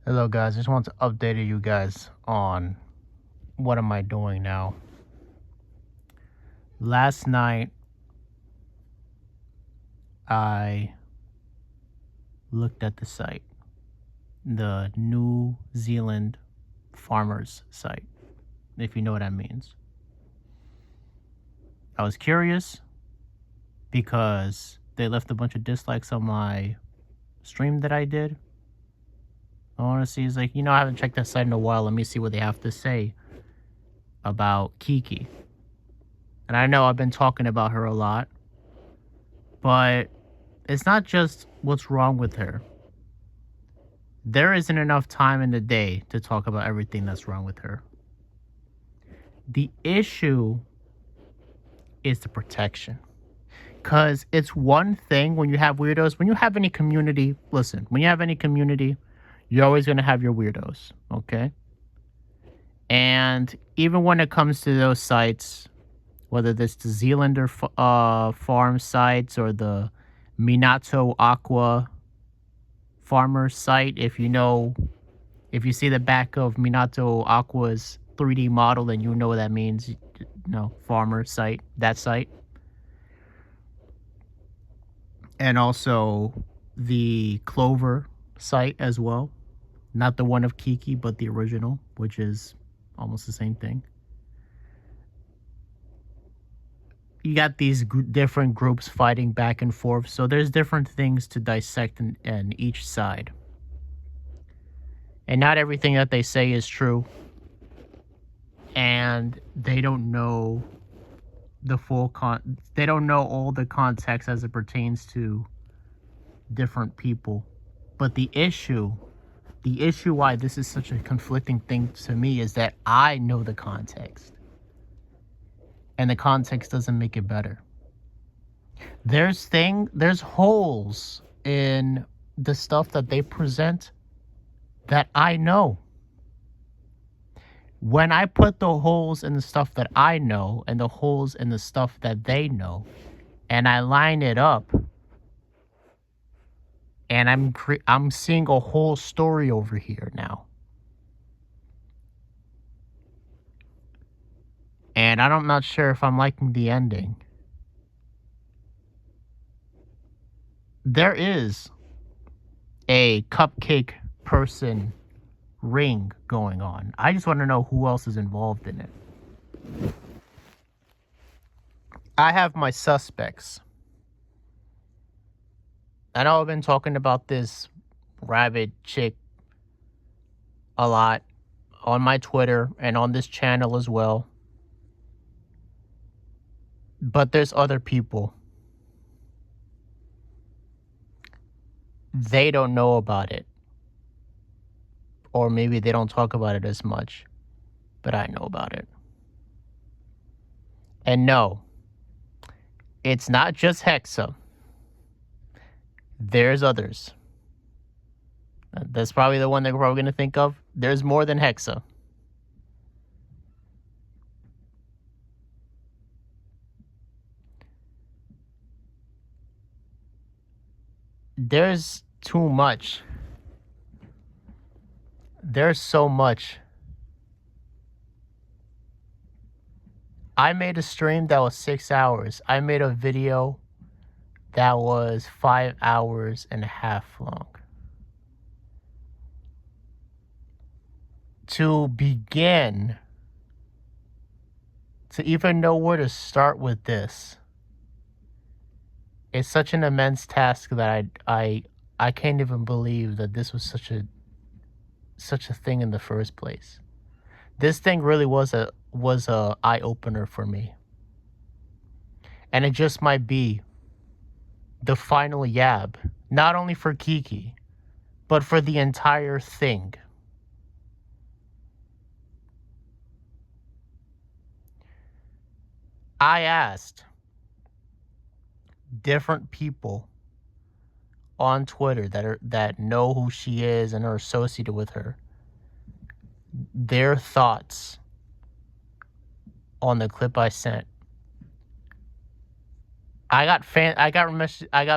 Hello guys, just want to update you guys on what am I doing now. Last night I looked at the site, the New Zealand farmers site, if you know what that means. I was curious because they left a bunch of dislikes on my stream that I did. I want to see, it's like, I haven't checked that site in a while. Let me see what they have to say about Kiki. And I know I've been talking about her a lot, but it's not just what's wrong with her. There isn't enough time in the day to talk about everything that's wrong with her. The issue is the protection. Because it's one thing when you have weirdos, when you have any community, listen, when you have any community, you're always going to have your weirdos, okay? And even when it comes to those sites, whether it's the Zealander farm sites or the Minato Aqua farmer site, if you see the back of Minato Aqua's 3D model, then you know what that means. Farmer site, that site. And also the Clover site as well. Not the one of Kiki, but the original, which is almost the same thing. You got these different groups fighting back and forth, so there's different things to dissect in each side. And not everything that they say is true. And they don't know the full they don't know all the context as it pertains to different people. But the issue why this is such a conflicting thing to me is that I know the context. And the context doesn't make it better. There's holes in the stuff that they present that I know. When I put the holes in the stuff that I know and the holes in the stuff that they know, and I line it up, and I'm seeing a whole story over here now. And I'm not sure if I'm liking the ending. There is a cupcake person ring going on. I just want to know who else is involved in it. I have my suspects. I know I've been talking about this rabbit chick a lot on my Twitter and on this channel as well. But there's other people. They don't know about it. Or maybe they don't talk about it as much. But I know about it. And no, it's not just Hexa. There's others. That's probably the one that we're probably going to think of. There's more than Hexa. There's too much. There's so much. I made a stream that was 6 hours. I made a video that was 5 hours and a half long. To begin, to even know where to start with this, it's such an immense task that I can't even believe that this was such a thing in the first place. This thing really was a eye opener for me. And it just might be the final yab, not only for Kiki, but for the entire thing. I asked different people on Twitter that know who she is and are associated with her their thoughts on the clip I sent. I got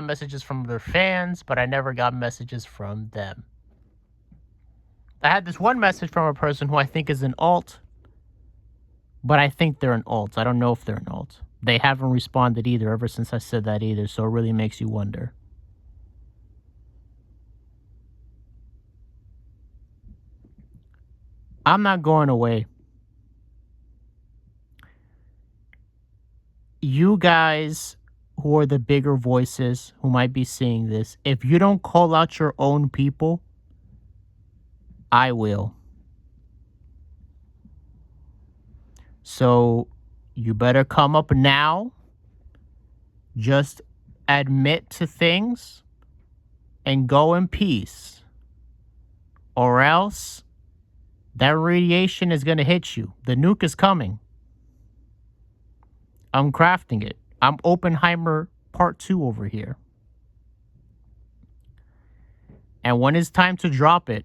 messages from their fans, but I never got messages from them. I had this one message from a person who I think is an alt, but I think they're an alt. I don't know if they're an alt. They haven't responded either ever since I said that either, so it really makes you wonder. I'm not going away. You guys who are the bigger voices who might be seeing this, if you don't call out your own people, I will. So you better come up now. Just admit to things and go in peace. Or else that radiation is going to hit you. The nuke is coming. I'm crafting it. I'm Oppenheimer Part 2 over here. And when it's time to drop it,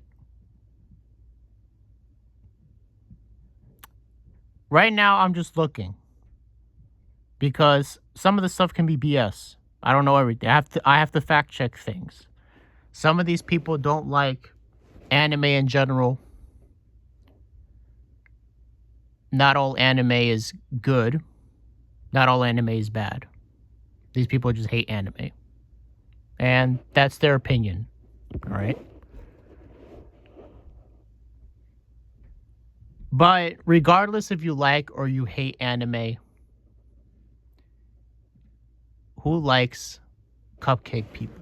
right now I'm just looking. Because some of the stuff can be BS. I don't know everything. I have to fact check things. Some of these people don't like anime in general. Not all anime is good. Not all anime is bad. These people just hate anime. And that's their opinion. All right? But regardless if you like or you hate anime, who likes cupcake people?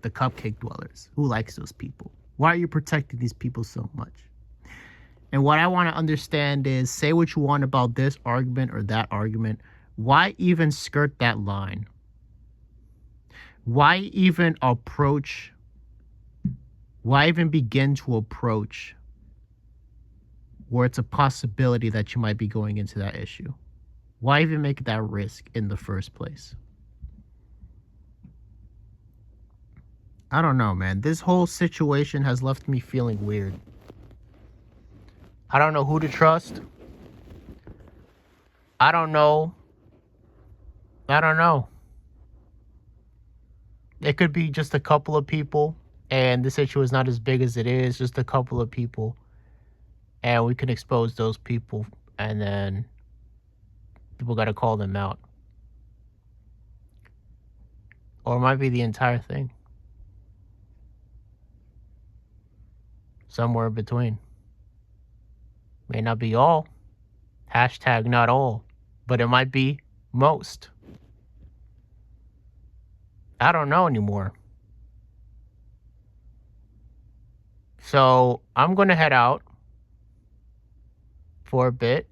The cupcake dwellers. Who likes those people? Why are you protecting these people so much? And what I want to understand is, say what you want about this argument or that argument. Why even skirt that line? Why even approach? Why even begin to approach where it's a possibility that you might be going into that issue? Why even make that risk in the first place? I don't know, man. This whole situation has left me feeling weird. I don't know who to trust. I don't know. It could be just a couple of people, and this issue is not as big as it is, just a couple of people. And we can expose those people, and then people got to call them out. Or it might be the entire thing. Somewhere in between. May not be all. Hashtag not all. But it might be most. I don't know anymore. So I'm going to head out for a bit.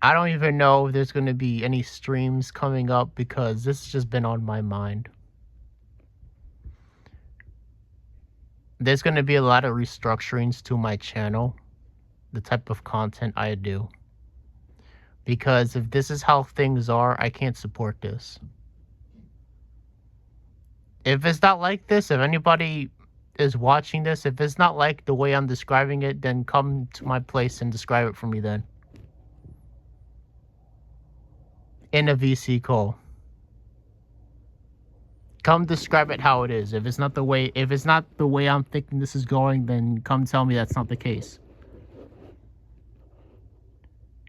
I don't even know if there's going to be any streams coming up because this has just been on my mind. There's going to be a lot of restructurings to my channel, the type of content I do. Because if this is how things are, I can't support this. If it's not like this, if anybody is watching this, if it's not like the way I'm describing it, then come to my place and describe it for me then. In a VC call. Come describe it how it is. If it's not the way I'm thinking this is going, then come tell me that's not the case.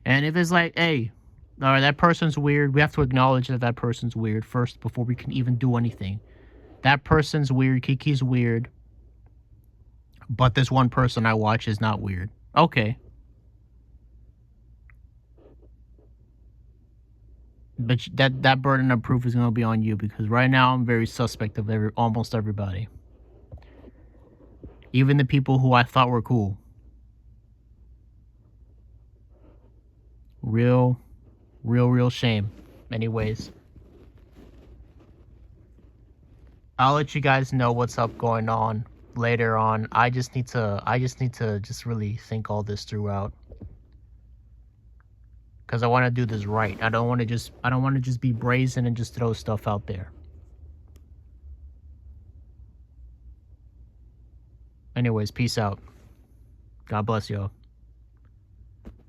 And if it's like, hey, all right, that person's weird, we have to acknowledge that person's weird first before we can even do anything. That person's weird, Kiki's weird, but this one person I watch is not weird. Okay. But that burden of proof is going to be on you because right now I'm very suspect of almost everybody. Even the people who I thought were cool. Real shame. Anyways. I'll let you guys know what's up going on later on. I just need to just really think all this throughout. Because I want to do this right. I don't want to just be brazen and just throw stuff out there. Anyways, peace out. God bless y'all.